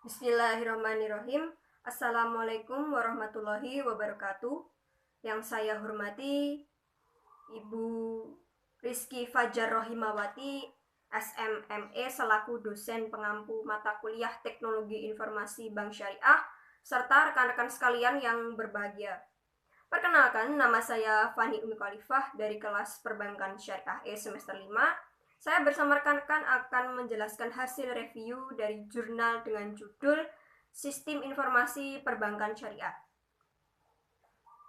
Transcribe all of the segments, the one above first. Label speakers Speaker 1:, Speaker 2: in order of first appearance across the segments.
Speaker 1: Bismillahirrahmanirrahim. Assalamualaikum warahmatullahi wabarakatuh. Yang saya hormati Ibu Rizky Fajar Rohimawati, SMME selaku dosen pengampu mata kuliah Teknologi Informasi Bank Syariah, serta rekan-rekan sekalian yang berbahagia. Perkenalkan, nama saya Fani Umi Khalifah dari kelas Perbankan Syariah E semester 5. Saya bersama rekan-rekan akan menjelaskan hasil review dari jurnal dengan judul Sistem Informasi Perbankan Syariah.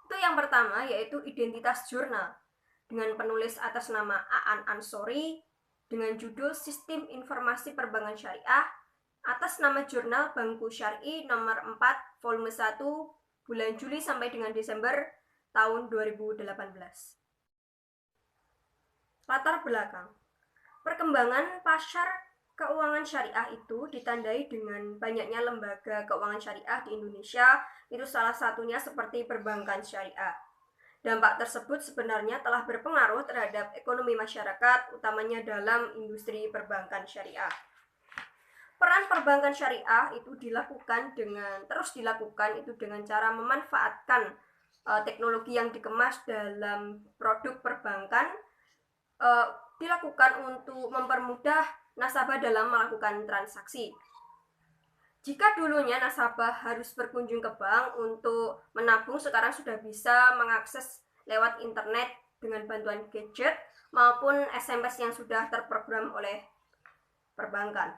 Speaker 1: Itu yang pertama, yaitu identitas jurnal dengan penulis atas nama Aan Ansori dengan judul Sistem Informasi Perbankan Syariah atas nama jurnal Bangku Syar'i nomor 4 volume 1 bulan Juli sampai dengan Desember tahun 2018. Latar belakang. Perkembangan pasar keuangan syariah itu ditandai dengan banyaknya lembaga keuangan syariah di Indonesia, itu salah satunya seperti perbankan syariah. Dampak tersebut sebenarnya telah berpengaruh terhadap ekonomi masyarakat, utamanya dalam industri perbankan syariah. Peran perbankan syariah itu terus dilakukan dengan cara memanfaatkan teknologi yang dikemas dalam produk perbankan, dilakukan untuk mempermudah nasabah dalam melakukan transaksi. Jika dulunya nasabah harus berkunjung ke bank untuk menabung, sekarang sudah bisa mengakses lewat internet dengan bantuan gadget maupun SMS yang sudah terprogram oleh perbankan.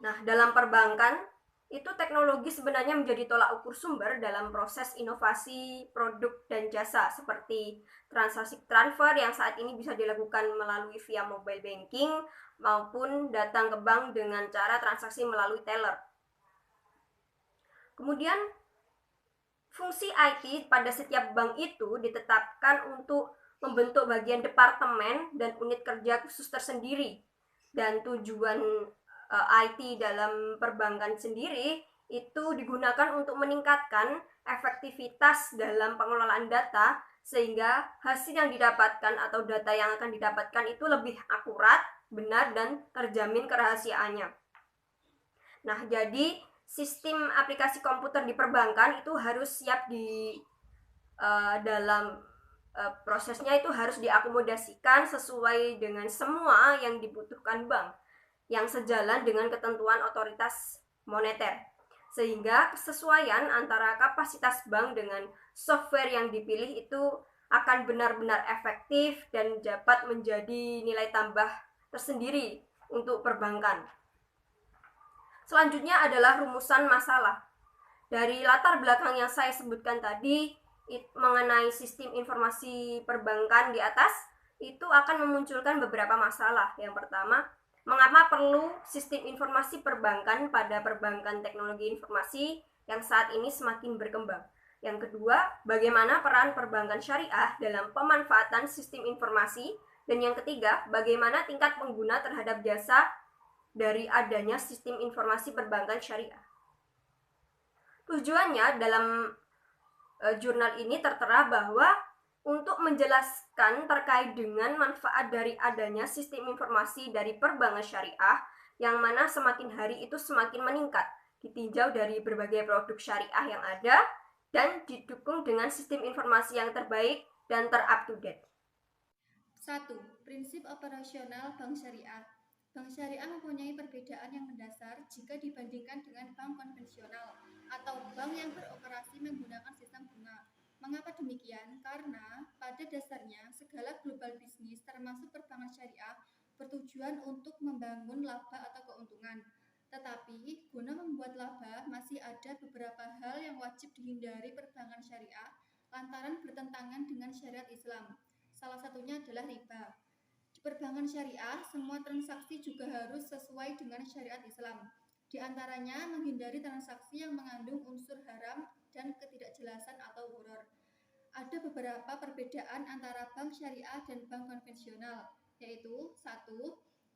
Speaker 1: Nah, dalam perbankan itu teknologi sebenarnya menjadi tolak ukur sumber dalam proses inovasi produk dan jasa seperti transaksi transfer yang saat ini bisa dilakukan melalui via mobile banking maupun datang ke bank dengan cara transaksi melalui teller. Kemudian fungsi IT pada setiap bank itu ditetapkan untuk membentuk bagian departemen dan unit kerja khusus tersendiri, dan tujuan IT dalam perbankan sendiri itu digunakan untuk meningkatkan efektivitas dalam pengelolaan data sehingga hasil yang didapatkan atau data yang akan didapatkan itu lebih akurat, benar, dan terjamin kerahasiaannya. Nah, jadi sistem aplikasi komputer di perbankan itu harus siap dalam prosesnya itu harus diakomodasikan sesuai dengan semua yang dibutuhkan bank yang sejalan dengan ketentuan otoritas moneter, sehingga kesesuaian antara kapasitas bank dengan software yang dipilih itu akan benar-benar efektif dan dapat menjadi nilai tambah tersendiri untuk perbankan. Selanjutnya adalah rumusan masalah. Dari latar belakang yang saya sebutkan tadi mengenai sistem informasi perbankan di atas, itu akan memunculkan beberapa masalah. Yang pertama, mengapa perlu sistem informasi perbankan pada perbankan teknologi informasi yang saat ini semakin berkembang? Yang kedua, bagaimana peran perbankan syariah dalam pemanfaatan sistem informasi? Dan yang ketiga, bagaimana tingkat pengguna terhadap jasa dari adanya sistem informasi perbankan syariah? Tujuannya dalam jurnal ini tertera bahwa untuk menjelaskan terkait dengan manfaat dari adanya sistem informasi dari perbankan syariah, yang mana semakin hari itu semakin meningkat, ditinjau dari berbagai produk syariah yang ada dan didukung dengan sistem informasi yang terbaik dan ter-up-to-date.
Speaker 2: 1. Prinsip operasional bank syariah. Bank syariah mempunyai perbedaan yang mendasar jika dibandingkan dengan bank konvensional atau bank yang beroperasi menggunakan sistem bunga. Mengapa demikian? Karena pada dasarnya segala global bisnis termasuk perbankan syariah bertujuan untuk membangun laba atau keuntungan. Tetapi guna membuat laba masih ada beberapa hal yang wajib dihindari perbankan syariah lantaran bertentangan dengan syariat Islam. Salah satunya adalah riba. Di perbankan syariah, semua transaksi juga harus sesuai dengan syariat Islam. Di antaranya menghindari transaksi yang mengandung unsur haram dan ketidakjelasan atau gharar. Ada beberapa perbedaan antara bank syariah dan bank konvensional, yaitu 1.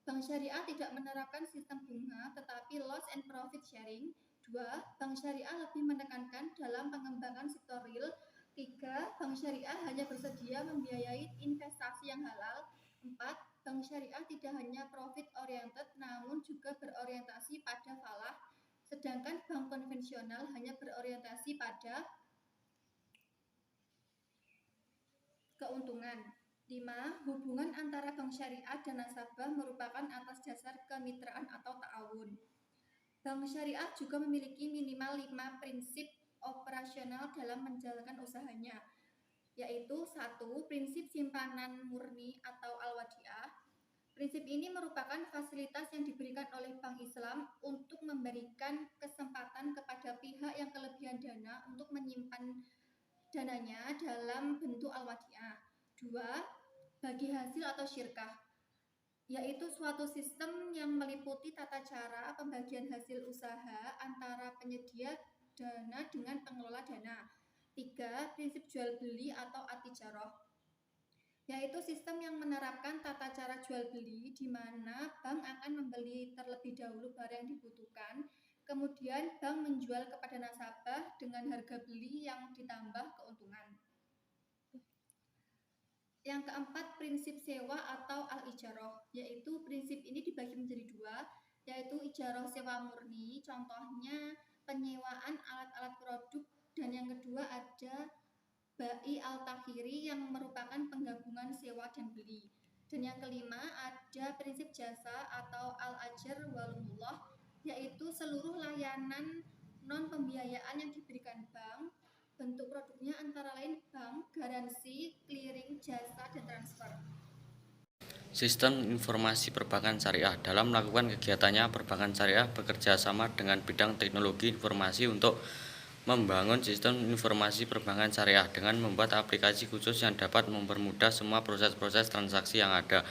Speaker 2: Bank syariah tidak menerapkan sistem bunga tetapi loss and profit sharing. 2. Bank syariah lebih menekankan dalam pengembangan sektor real. 3. Bank syariah hanya bersedia membiayai investasi yang halal. 4. bank syariah tidak hanya profit oriented namun juga berorientasi pada falah, sedangkan bank konvensional hanya berorientasi pada keuntungan. 5. Hubungan antara bank syariah dan nasabah merupakan atas dasar kemitraan atau ta'awun. Bank syariah juga memiliki minimal 5 prinsip operasional dalam menjalankan usahanya, yaitu 1. Prinsip simpanan murni atau al-wadi'ah. Prinsip ini merupakan fasilitas yang diberikan oleh Bank Islam untuk memberikan kesempatan kepada pihak yang kelebihan dana untuk menyimpan dananya dalam bentuk al-wadi'ah. 2. Bagi hasil atau syirkah, yaitu suatu sistem yang meliputi tata cara pembagian hasil usaha antara penyedia dana dengan pengelola dana. 3. Prinsip jual beli atau at-tijarah, yaitu sistem yang menerapkan tata cara jual beli di mana bank akan membeli terlebih dahulu barang yang dibutuhkan, kemudian bank menjual kepada nasabah dengan harga beli yang ditambah keuntungan. Yang keempat, prinsip sewa atau al-ijarah, yaitu prinsip ini dibagi menjadi 2, yaitu ijarah sewa murni, contohnya penyewaan alat-alat produk, dan yang kedua ada bai al-takhiri yang merupakan penggabungan sewa dan beli. Dan yang kelima ada prinsip jasa atau al-ajar walumullah, yaitu seluruh layanan non-pembiayaan yang diberikan bank. Bentuk produknya antara lain bank, garansi, clearing, jasa, dan transfer.
Speaker 3: Sistem informasi perbankan syariah. Dalam melakukan kegiatannya, perbankan syariah bekerja sama dengan bidang teknologi informasi untuk membangun sistem informasi perbankan syariah dengan membuat aplikasi khusus yang dapat mempermudah semua proses-proses transaksi yang ada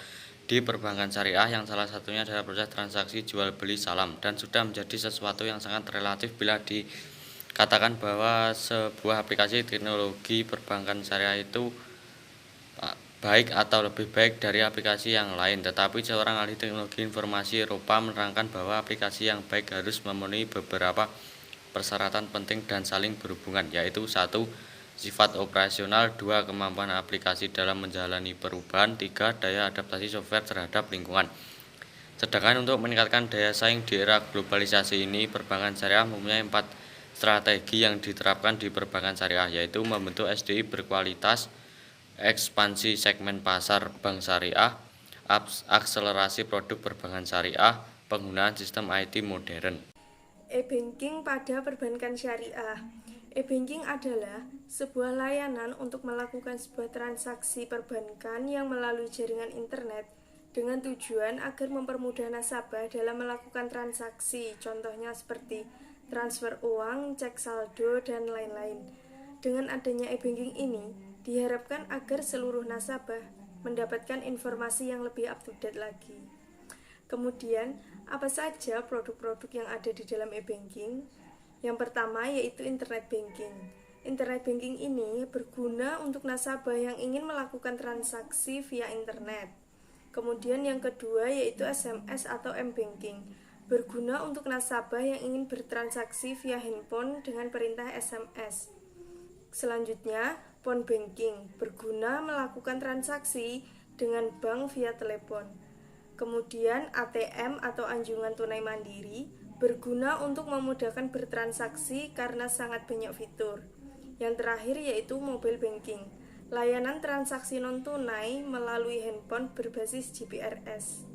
Speaker 3: di perbankan syariah, yang salah satunya adalah proses transaksi jual beli salam, dan sudah menjadi sesuatu yang sangat relatif bila dikatakan bahwa sebuah aplikasi teknologi perbankan syariah itu baik atau lebih baik dari aplikasi yang lain. Tetapi seorang ahli teknologi informasi Eropa menerangkan bahwa aplikasi yang baik harus memenuhi beberapa persyaratan penting dan saling berhubungan, yaitu 1. Sifat operasional, 2. Kemampuan aplikasi dalam menjalani perubahan, 3. Daya adaptasi software terhadap lingkungan. Sedangkan untuk meningkatkan daya saing di era globalisasi ini, perbankan syariah mempunyai 4 strategi yang diterapkan di perbankan syariah, yaitu membentuk SDI berkualitas, ekspansi segmen pasar bank syariah, akselerasi produk perbankan syariah, penggunaan sistem IT modern.
Speaker 1: E-banking pada perbankan syariah. E-banking adalah sebuah layanan untuk melakukan sebuah transaksi perbankan yang melalui jaringan internet dengan tujuan agar mempermudah nasabah dalam melakukan transaksi, contohnya seperti transfer uang, cek saldo, dan lain-lain. Dengan adanya e-banking ini, diharapkan agar seluruh nasabah mendapatkan informasi yang lebih up-to-date lagi. Kemudian, apa saja produk-produk yang ada di dalam e-banking? Yang pertama yaitu internet banking. Internet banking ini berguna untuk nasabah yang ingin melakukan transaksi via internet. Kemudian yang kedua yaitu SMS atau m-banking, berguna untuk nasabah yang ingin bertransaksi via handphone dengan perintah SMS. Selanjutnya, phone banking, berguna melakukan transaksi dengan bank via telepon. Kemudian ATM atau anjungan tunai mandiri, berguna untuk memudahkan bertransaksi karena sangat banyak fitur. Yang terakhir yaitu mobile banking, layanan transaksi non-tunai melalui handphone berbasis GPRS.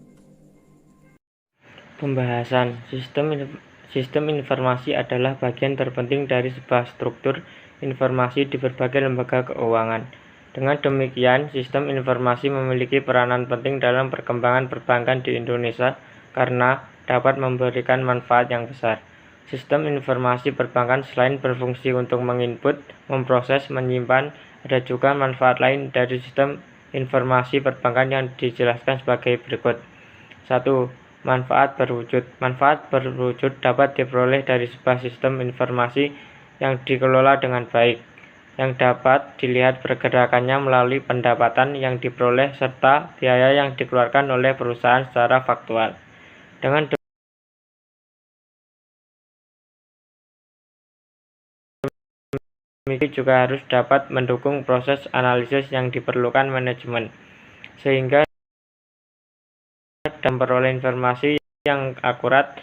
Speaker 4: Pembahasan sistem informasi adalah bagian terpenting dari sebuah struktur informasi di berbagai lembaga keuangan. Dengan demikian, sistem informasi memiliki peranan penting dalam perkembangan perbankan di Indonesia karena dapat memberikan manfaat yang besar. Sistem informasi perbankan selain berfungsi untuk menginput, memproses, menyimpan, ada juga manfaat lain dari sistem informasi perbankan yang dijelaskan sebagai berikut. 1. Manfaat berwujud. Manfaat berwujud dapat diperoleh dari sebuah sistem informasi yang dikelola dengan baik, yang dapat dilihat pergerakannya melalui pendapatan yang diperoleh serta biaya yang dikeluarkan oleh perusahaan secara faktual. Dengan demikian juga harus dapat mendukung proses analisis yang diperlukan manajemen, sehingga dan memperoleh informasi yang akurat,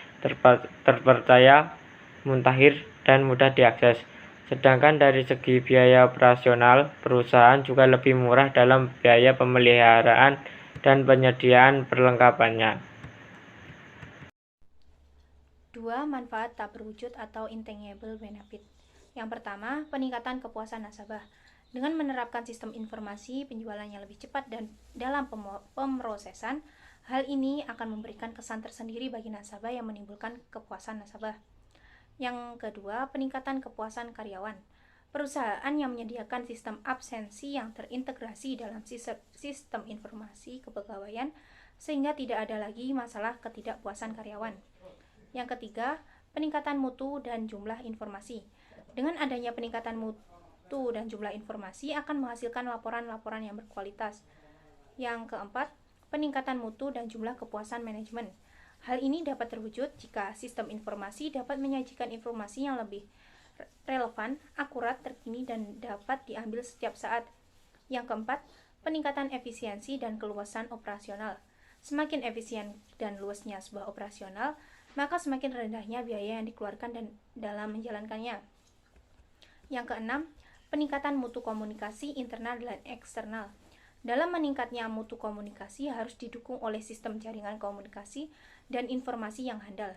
Speaker 4: terpercaya, mutakhir, dan mudah diakses. Sedangkan dari segi biaya operasional, perusahaan juga lebih murah dalam biaya pemeliharaan dan penyediaan perlengkapannya.
Speaker 5: 2. Manfaat tak berwujud atau intangible benefit. Yang pertama, peningkatan kepuasan nasabah. Dengan menerapkan sistem informasi penjualan yang lebih cepat dan dalam pemrosesan, hal ini akan memberikan kesan tersendiri bagi nasabah yang menimbulkan kepuasan nasabah. Yang kedua, peningkatan kepuasan karyawan. Perusahaan yang menyediakan sistem absensi yang terintegrasi dalam sistem informasi kepegawaian sehingga tidak ada lagi masalah ketidakpuasan karyawan. Yang ketiga, peningkatan mutu dan jumlah informasi. Dengan adanya peningkatan mutu dan jumlah informasi akan menghasilkan laporan-laporan yang berkualitas. Yang keempat, peningkatan mutu dan jumlah kepuasan manajemen. Hal ini dapat terwujud jika sistem informasi dapat menyajikan informasi yang lebih relevan, akurat, terkini, dan dapat diambil setiap saat. Yang keempat, peningkatan efisiensi dan keluasan operasional. Semakin efisien dan luasnya sebuah operasional, maka semakin rendahnya biaya yang dikeluarkan dan dalam menjalankannya. Yang keenam, peningkatan mutu komunikasi internal dan eksternal. Dalam meningkatnya mutu komunikasi harus didukung oleh sistem jaringan komunikasi dan informasi yang handal.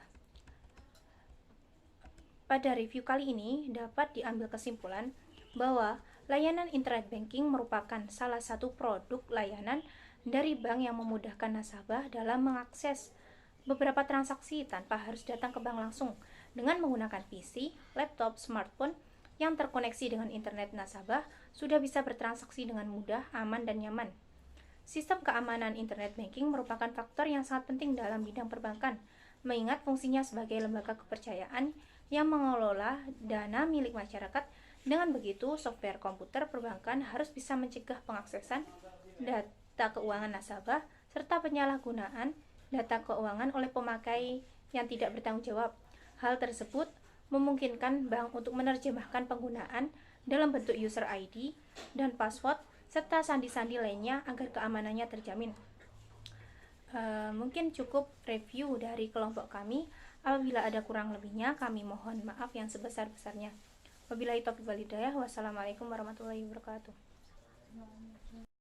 Speaker 5: Pada review kali ini dapat diambil kesimpulan bahwa layanan internet banking merupakan salah satu produk layanan dari bank yang memudahkan nasabah dalam mengakses beberapa transaksi tanpa harus datang ke bank langsung. Dengan menggunakan PC, laptop, smartphone yang terkoneksi dengan internet, nasabah sudah bisa bertransaksi dengan mudah, aman, dan nyaman. Sistem keamanan internet banking merupakan faktor yang sangat penting dalam bidang perbankan, mengingat fungsinya sebagai lembaga kepercayaan yang mengelola dana milik masyarakat. Dengan begitu, software komputer perbankan harus bisa mencegah pengaksesan data keuangan nasabah serta penyalahgunaan data keuangan oleh pemakai yang tidak bertanggung jawab. Hal tersebut memungkinkan bank untuk menerjemahkan penggunaan dalam bentuk user ID dan password serta sandi-sandi lainnya agar keamanannya terjamin. Mungkin cukup review dari kelompok kami. Apabila ada kurang lebihnya, kami mohon maaf yang sebesar-besarnya. Wabillahi taufiq wal hidayah. Wassalamualaikum warahmatullahi wabarakatuh.